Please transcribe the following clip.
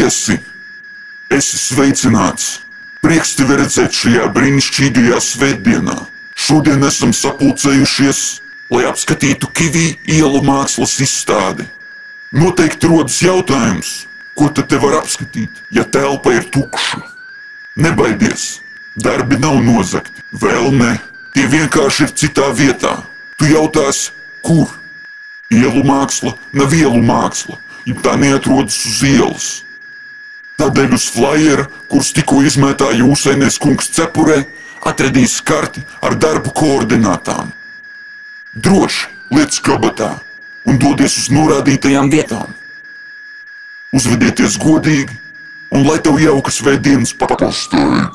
Viesi, esi sveicināts! Prieks tevi redzēt šajā brīnišķīgajā svētdienā. Šodien esam sapulcējušies, lai apskatītu Kivī ielu mākslas izstādi. Noteikti rodas jautājums, ko tad te var apskatīt, ja telpa ir tukša? Nebaidies, darbi nav nozagti, vēl ne, tie vienkārši ir citā vietā. Tu jautāsi, kur? Ielu māksla nav ielu māksla, ja tā neatrodas uz ielas. Tādēļ uz flyera, kurus tikko izmētāja Jūsainies kungs cepurē, atradīs karti ar darbu koordinātām. Droši liec kabatā un dodies uz norādītajām vietām. Uzvedieties godīgi un lai tev jauka svētdienas papastēja.